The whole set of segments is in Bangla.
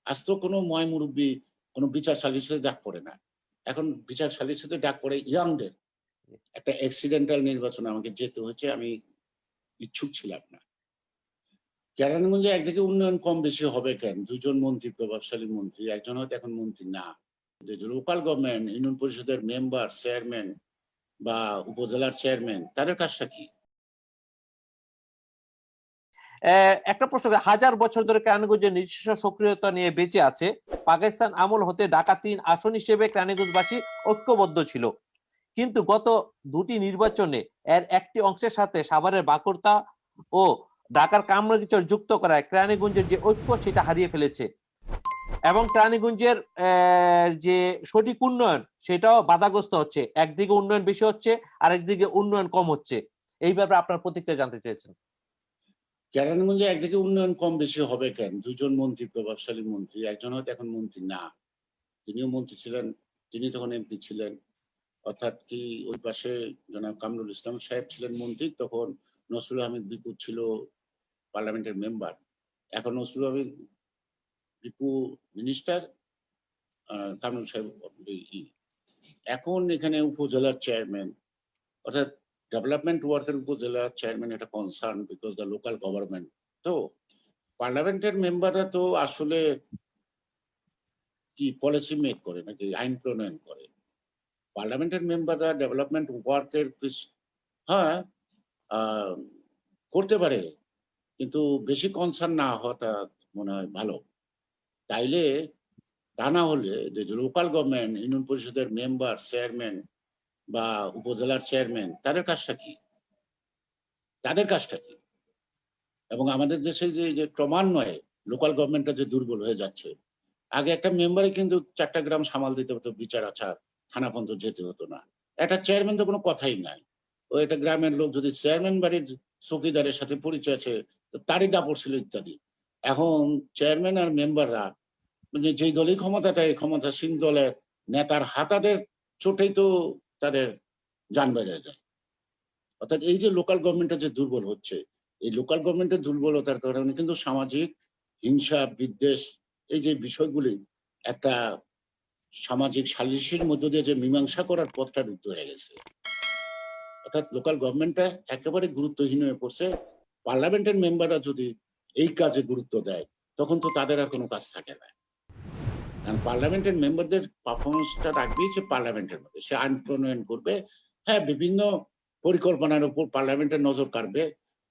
আজ তো কোনো ময় মুরব্বী কোনো বিচার সালিসিতে ডাক পড়ে না। এখন বিচার সালিসিতে ডাক পড়ে ইয়াংদের। একটা অ্যাক্সিডেন্টাল নির্বাচনে আমাকে যেতে হয়েছে, আমি ইচ্ছুক ছিলাম না। কেরানীগঞ্জে একদিকে উন্নয়ন কম বেশি হবে কেন? ২ জন মন্ত্রী, প্রভাবশালী মন্ত্রী, একজন হয়তো এখন মন্ত্রী না। যে লোকাল গভর্নমেন্ট, ইউনিয়ন পরিষদের মেম্বার, চেয়ারম্যান বা উপজেলার চেয়ারম্যান, তাদের কাজটা কি? একটা প্রশ্ন, হাজার বছর ধরে কেরানীগঞ্জের নিজস্ব সক্রিয়তা নিয়ে বেঁচে আছে। পাকিস্তান আমল হতে ঢাকা ৩ আসন হিসেবে কেরানীগঞ্জবাসী ঐক্যবদ্ধ ছিল, কিন্তু গত দুটি নির্বাচনে এর একটি অংশের সাথে সাভারের বাঁকুড়া ও ঢাকার কামরাঙ্গীরচর যুক্ত করায় কেরানীগঞ্জের যে ঐক্য সেটা হারিয়ে ফেলেছে এবং কেরানীগঞ্জের যে সঠিক উন্নয়ন সেটাও বাধাগ্রস্ত হচ্ছে। একদিকে উন্নয়ন বেশি হচ্ছে, আরেকদিকে উন্নয়ন কম হচ্ছে। এই ব্যাপারে আপনার প্রতিক্রিয়া জানতে চেয়েছেন। কেরানীগঞ্জে একদিকে উন্নয়ন কম বেশি হবে কেন? ২ জন মন্ত্রী, প্রভাবশালী মন্ত্রী, একজন হয়তো এখন মন্ত্রী না। তিনিও মন্ত্রী ছিলেন, তিনি তখন এমপি ছিলেন। অর্থাৎ কি ওই পাশে জনাব কামরুল ইসলাম সাহেব ছিলেন মন্ত্রী, তখন নসরুল আহমেদ বিপু ছিল পার্লামেন্টের মেম্বার। এখন নসরুল আহমেদ বিপু মিনিস্টার, কামরুল সাহেব এখন এখানে উপজেলার চেয়ারম্যান, অর্থাৎ ডেভেলপমেন্ট ওয়ার্কের উপজেলার চেয়ারম্যান একটা concern because the local government. তো পার্লামেন্টের মেম্বাররা তো আসলে কি পলিসি মেক করে নাকি আইন প্রণয়ন করে? পার্লামেন্টের মেম্বাররা ডেভেলপমেন্ট ওয়ার্কের হ্যাঁ করতে পারে, কিন্তু বেশি কনসার্ন না হওয়াটা মনে হয় ভালো। তাইলে তা না হলে যে লোকাল গভর্নমেন্ট, ইউনিয়ন পরিষদের মেম্বার, চেয়ারম্যান বা উপজেলার চেয়ারম্যান, তাদের কাজটা কি? তাদের কাজটা কি? এবং আমাদের দেশে যে ক্রমান্বয়ে লোকাল গভর্নমেন্টটা যে দুর্বল হয়ে যাচ্ছে। আগে একটা মেম্বারে কিন্তু ৪টা গ্রাম সামাল দিতে হতো, বিচার আচার, থানা পর্যন্ত যেতে হতো না। একটা চেয়ারম্যান তো কোনো কথাই নাই। ও একটা গ্রামের লোক যদি চেয়ারম্যান বাড়ির চৌকিদারের সাথে পরিচয় আছে, তো তারই দাপট ছিল ইত্যাদি। এখন চেয়ারম্যান আর মেম্বাররা মানে যেই দলই ক্ষমতাটা, এই ক্ষমতাসীন দলের নেতার হাতাদের চোটেই তো তাদের যান বেড়ে যায়। অর্থাৎ এই যে লোকাল গভর্নমেন্টটা যে দুর্বল হচ্ছে, এই লোকাল গভর্নমেন্টের দুর্বলতার কারণে কিন্তু সামাজিক হিংসা, বিদ্বেষ, এই যে বিষয়গুলি একটা সামাজিক সালিসির মধ্য দিয়ে যে মীমাংসা করার পথটা রুদ্ধ হয়ে গেছে। অর্থাৎ লোকাল গভর্নমেন্টটা একেবারে গুরুত্বহীন হয়ে পড়ছে। পার্লামেন্টের মেম্বাররা যদি এই কাজে গুরুত্ব দেয়, তখন তো তাদের আর কোনো কাজ থাকে না। কারণ পার্লামেন্টের মেম্বারদের পারফরমেন্সটা রাখবেই যে পার্লামেন্টের মধ্যে, সে আইন প্রণয়ন করবে। হ্যাঁ, বিভিন্ন পরিকল্পনার উপর পার্লামেন্টের নজর কাড়বে।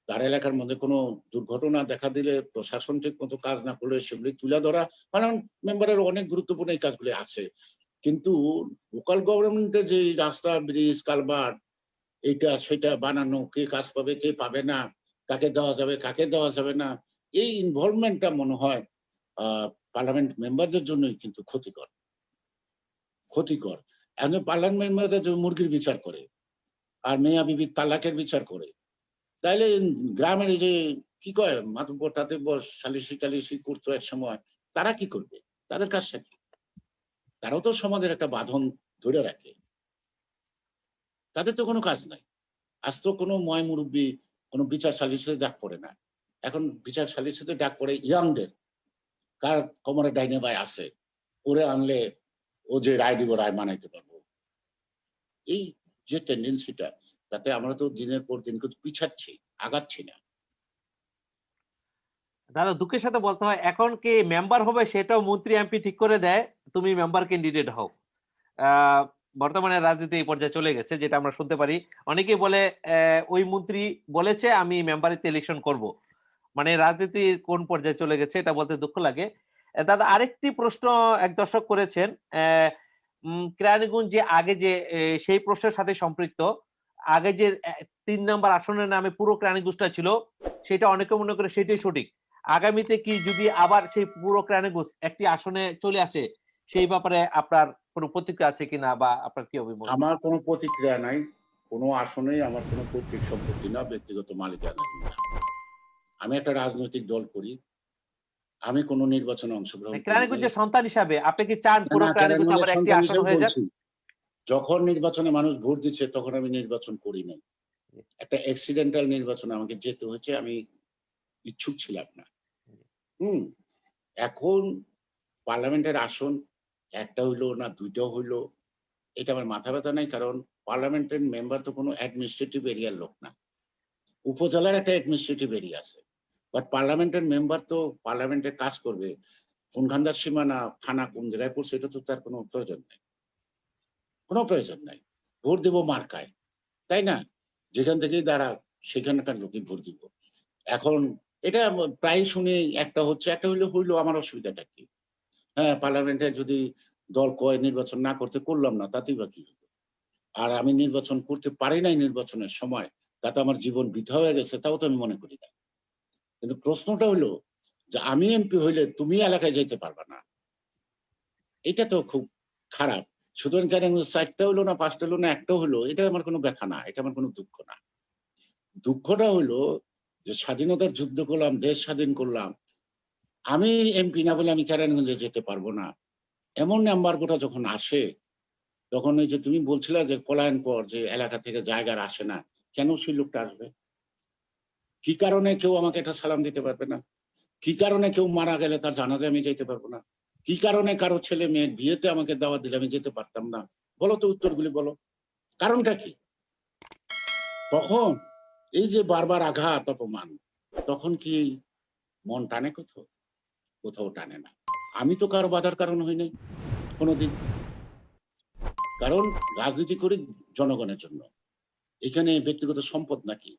তার এলাকার মধ্যে কোনো দুর্ঘটনা দেখা দিলে প্রশাসন ঠিক মতো কাজ না করলে সেগুলি তুলে ধরা, পার্লামেন্ট মেম্বারের অনেক গুরুত্বপূর্ণ এই কাজগুলি আছে। কিন্তু লোকাল গভর্নমেন্টে যে রাস্তা, ব্রিজ, কালভার্ট, এইটা সেটা বানানো, কে কাজ পাবে, কে পাবে না, কাকে দেওয়া যাবে, কাকে দেওয়া যাবে না, এই ইনভলভমেন্টটা মনে হয় পার্লামেন্ট মেম্বারদের জন্যই কিন্তু ক্ষতিকর। ক্ষতিকর। এখন পার্লামেন্ট মেম্বাররা যে মুরগির বিচার করে আর মেয়া বিবির তালাকের বিচার করে, তাইলে গ্রামের এই যে কি কয় মাতব্বর টাতব্বর সালিশি টালিশি করতো এক সময়, তারা কি করবে? তাদের কাজটা কি? তারাও তো সমাজের একটা বাঁধন ধরে রাখে। তাদের তো কোনো কাজ নাই। আজ তো কোনো ময় মুরব্বী কোনো বিচার সালিসিতে ডাক পড়ে না। এখন বিচার সালিসিতে ডাক পড়ে ইয়াংদের। কার কোমরে ডাইনে বাঁয়ে আছে, ওরে আনলে ও যে রায় দিব, রায় মানাইতে পারবো। এই যে টেন্ডেন্সিটা, তাতে আমরা তো দিনের পর দিন কিন্তু পিছাচ্ছি, আগাচ্ছি না। দাদা, দুঃখের সাথে বলতে হয়, এখন কে মেম্বার হবে সেটাও মন্ত্রী এমপি ঠিক করে দেয়, তুমি মেম্বার ক্যান্ডিডেট হও। আহ, বর্তমানে রাজনীতি এই পর্যায়ে চলে গেছে, যেটা আমরা শুনতে পারি। অনেকেই বলে ওই মন্ত্রী বলেছে আমি মেম্বারিতে ইলেকশন করব। মানে রাজনীতি কোন পর্যায়ে চলে গেছে এটা বলতে দুঃখ লাগে। দাদা, আরেকটি প্রশ্ন এক দর্শক করেছেন। কেরানীগঞ্জ যে আগে যে সেই প্রশ্নের সাথে সম্পৃক্ত, আগে যে ৩ নম্বর আসনের নামে পুরো কেরানীগঞ্জটা ছিল, সেটা অনেকে মনে করে সেটাই সঠিক। আগামীতে কি যদি আবার সেই পুরো কেরানীগঞ্জ একটি আসনে চলে আসে, সেই ব্যাপারে আপনার কোনো প্রতিক্রিয়া আছে কিনা বা আপনার কি অভিমত? আমার কোনো প্রতিক্রিয়া নাই। কোনো আসনেই আমার কোনো পৈতৃক সম্পত্তি না, ব্যক্তিগত মালিকানা না। আমি একটা রাজনৈতিক দল করি। আমি কোনো নির্বাচনে অংশগ্রহণ করি নাই। কেরানীগঞ্জের সন্তান হিসাবে আপনি কি চান পুরো না, কেরানীগঞ্জ কেরানীগঞ্জের আবার একটি সন্তান আসন হিসেবে হয়ে যাক? বলছি। যখন নির্বাচনে মানুষ ভোট দিচ্ছে তখন আমি নির্বাচন করি নাই। একটা অ্যাক্সিডেন্টাল নির্বাচনে আমাকে যেতে হয়েছে, আমি ইচ্ছুক ছিলাম না। হুম। এখন পার্লামেন্টের আসন একটা হইলো না দুইটা হইলো, এটা আমার মাথা ব্যথা নাই। কারণ পার্লামেন্টের মেম্বার তো কোনো অ্যাডমিনিস্ট্রেটিভ এরিয়ার লোক না। উপজেলার একটা অ্যাডমিনিস্ট্রেটিভ এরিয়া আছে। বাট পার্লামেন্টের মেম্বার তো পার্লামেন্টে কাজ করবে। কোনখানকার সীমানা থানা কোন জায়গায় পড়ছে এটা তো তার কোনো প্রয়োজন নাই। কোনো প্রয়োজন নাই। ভোট দেব মার্কায়। তাই না? যেখান থেকেই দাঁড়াক সেখানকার লোকই ভোট দিব। এখন এটা প্রায় শুনি একটা হচ্ছে, একটা হইলো আমার অসুবিধাটা কি? হ্যাঁ, পার্লামেন্টে যদি দল কয় নির্বাচন না করতে, করলাম না, তাতেই বা কি হলো? আর আমি নির্বাচন করতে পারি নাই নির্বাচনের সময়, তাতে আমার জীবন বৃথা হয়ে গেছে, তাও তো আমি মনে করি না। কিন্তু প্রশ্নটা হলো যে আমি এমপি হইলে তুমি এলাকায় যেতে পারবা না। এটা তো খুব খারাপ। সুতরাং কেন ৪টা হইলো না ৫টা হইলো না ১টা হইলো, এটা আমার কোনো ব্যথা না, এটা আমার কোনো দুঃখ না। দুঃখটা হইলো যে স্বাধীনতার যুদ্ধ করলাম, দেশ স্বাধীন করলাম। আমি এমপি না বলে আমি কেরানীগঞ্জে যেতে পারবো না। এমন এমবার্গোটা যখন আসে, তখন এই যে তুমি বলছিলা যে পলায়ন পর যে এলাকা থেকে জায়গার আসে না, কেন সেই লোকটা আসবে? কি কারণে কেউ আমাকে একটা সালাম দিতে পারবে না? কি কারণে কেউ মারা গেলে তার জানাজায় আমি যাইতে পারবো না? কি কারণে কারো ছেলে মেয়ের বিয়েতে আমাকে দাওয়াত দিলে আমি যেতে পারতাম না? বলো তো, উত্তরগুলি বলো। কারণটা কি? তখন এই যে বারবার আঘাত অপমান, তখন কি মন টানে কোথাও? কোথাও টানে না। আমি তো কারো বাধার কারণ হই নাই কোনোদিন। কারণ রাজনীতি করি জনগণের জন্য। এখানে ব্যক্তিগত সম্পদ নাকি?